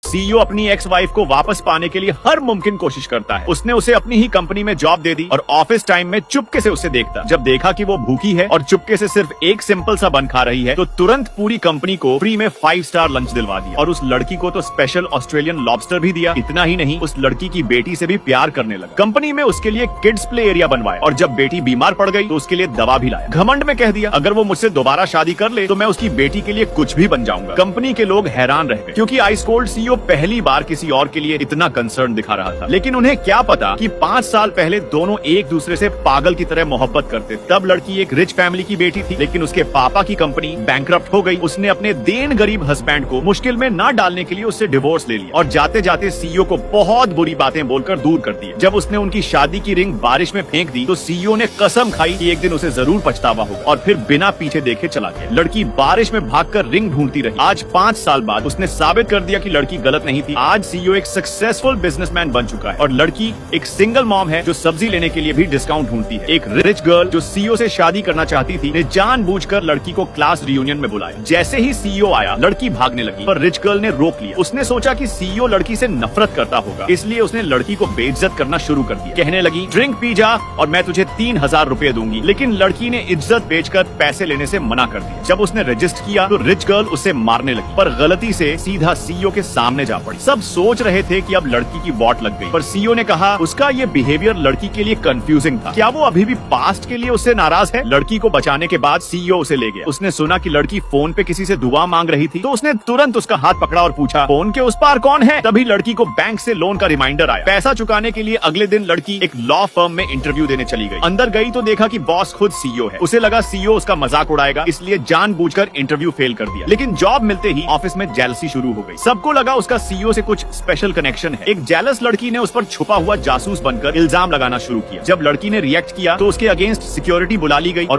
CEO अपनी ex wife को वापस पाने के लिए हर मुमकिन कोशिश करता है। उसने उसे अपनी ही कंपनी में जॉब दे दी और ऑफिस टाइम में चुपके से उसे देखता। जब देखा कि वो भूखी है और चुपके से सिर्फ एक सिंपल सा बन खा रही है, तो तुरंत पूरी कंपनी को फ्री में 5 स्टार लंच दिलवा दिया और उस लड़की को तो स्पेशल ऑस्ट्रेलियन लॉबस्टर भी दिया। इतना ही नहीं, उस लड़की की बेटी से भी प्यार करने लगा। कंपनी में उसके लिए किड्स प्ले एरिया बनवाया और जब बेटी बीमार पड़ गई तो उसके लिए दवा भी लाया। घमंड में कह दिया, अगर वो मुझसे दोबारा शादी कर ले तो मैं उसकी बेटी के लिए कुछ भी बन जाऊंगा। कंपनी के लोग हैरान रह गए क्योंकि आइस कोल्ड सीईओ पहली बार किसी और के लिए इतना कंसर्न दिखा रहा था। लेकिन उन्हें क्या पता कि 5 साल पहले दोनों एक दूसरे से पागल की तरह मोहब्बत करते। तब लड़की एक रिच फैमिली की बेटी थी, लेकिन उसके पापा की कंपनी बैंकरप्ट हो गई। उसने अपने देन गरीब हस्बैंड को मुश्किल में न डालने के लिए उससे डिवोर्स ले लिया और जाते जाते सीईओ को बहुत बुरी बातें बोलकर दूर कर दिया। जब उसने उनकी शादी की रिंग बारिश में फेंक दी तो सीईओ ने कसम खाई कि एक दिन उसे जरूर पछतावा होगा और फिर बिना पीछे देखे चला गया। लड़की बारिश में भागकर रिंग ढूंढती रही। आज 5 साल बाद उसने साबित कर दिया कि लड़की गलत नहीं थी। आज सीईओ एक सक्सेसफुल बिजनेसमैन बन चुका है और लड़की एक सिंगल मॉम है जो सब्जी लेने के लिए भी डिस्काउंट ढूंढती है। एक रिच गर्ल जो सीईओ से शादी करना चाहती थी ने जानबूझकर लड़की को क्लास रियूनियन में बुलाया। जैसे ही सीईओ आया, लड़की भागने लगी पर रिच गर्ल ने रोक लिया। उसने सोचा कि सीईओ लड़की से नफरत करता होगा, इसलिए उसने लड़की को बेइज्जत करना शुरू कर दिया। कहने लगी, ड्रिंक पी जा और मैं तुझे 3000 रुपए दूंगी। लेकिन लड़की ने इज्जत बेचकर पैसे लेने से मना कर दिया। जब उसने रजिस्ट किया तो रिच गर्ल उसे मारने लगी, पर गलती से सीधा सीईओ के सामने जा पड़ी। सब सोच रहे थे कि अब लड़की की वॉट लग गई, पर सीईओ ने कहा उसका ये बिहेवियर लड़की के लिए कंफ्यूजिंग था। क्या वो अभी भी पास्ट के लिए उससे नाराज है? लड़की को बचाने के बाद सीईओ उसे ले गया। उसने सुना कि लड़की फोन पे किसी से दुआ मांग रही थी, तो उसने तुरंत उसका हाथ पकड़ा और पूछा, फोन के उस पार कौन है? तभी लड़की को बैंक से लोन का रिमाइंडर आया। पैसा चुकाने के लिए अगले दिन लड़की एक लॉ फर्म में इंटरव्यू देने चली गई। अंदर गई तो देखा कि बॉस खुद सीईओ है। उसे लगा सीईओ उसका मजाक उड़ाएगा, इसलिए जानबूझकर इंटरव्यू फेल कर दिया। लेकिन जॉब मिलते ही ऑफिस में जेलसी शुरू हो गई। सबको लगा उसका सीईओ से कुछ स्पेशल कनेक्शन है। एक जेलस लड़की ने उस पर छुपा हुआ जासूस बनकर इल्जाम लगाना शुरू किया। जब लड़की ने रिएक्ट किया तो उसके अगेंस्ट सिक्योरिटी बुला ली गई और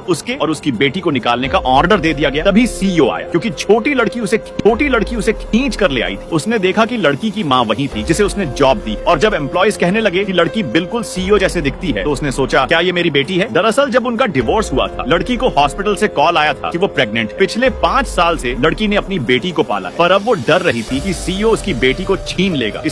उसकी बेटी को निकालने का ऑर्डर दे दिया गया। तभी सीईओ आया क्योंकि छोटी लड़की उसे खींच कर ले आई थी। उसने देखा कि लड़की की माँ वही थी जिसे उसने जॉब दी और जब एम्प्लॉइज कहने लगे कि लड़की बिल्कुल सीईओ जैसे दिखती है तो उसने सोचा, क्या ये मेरी बेटी है? दरअसल जब उनका डिवोर्स हुआ था, लड़की को हॉस्पिटल से कॉल आया था कि वो प्रेग्नेंट है। पिछले 5 साल से लड़की ने अपनी बेटी को पाला है, पर अब वो डर रही थी कि सीईओ उसकी बेटी को छीन लेगा।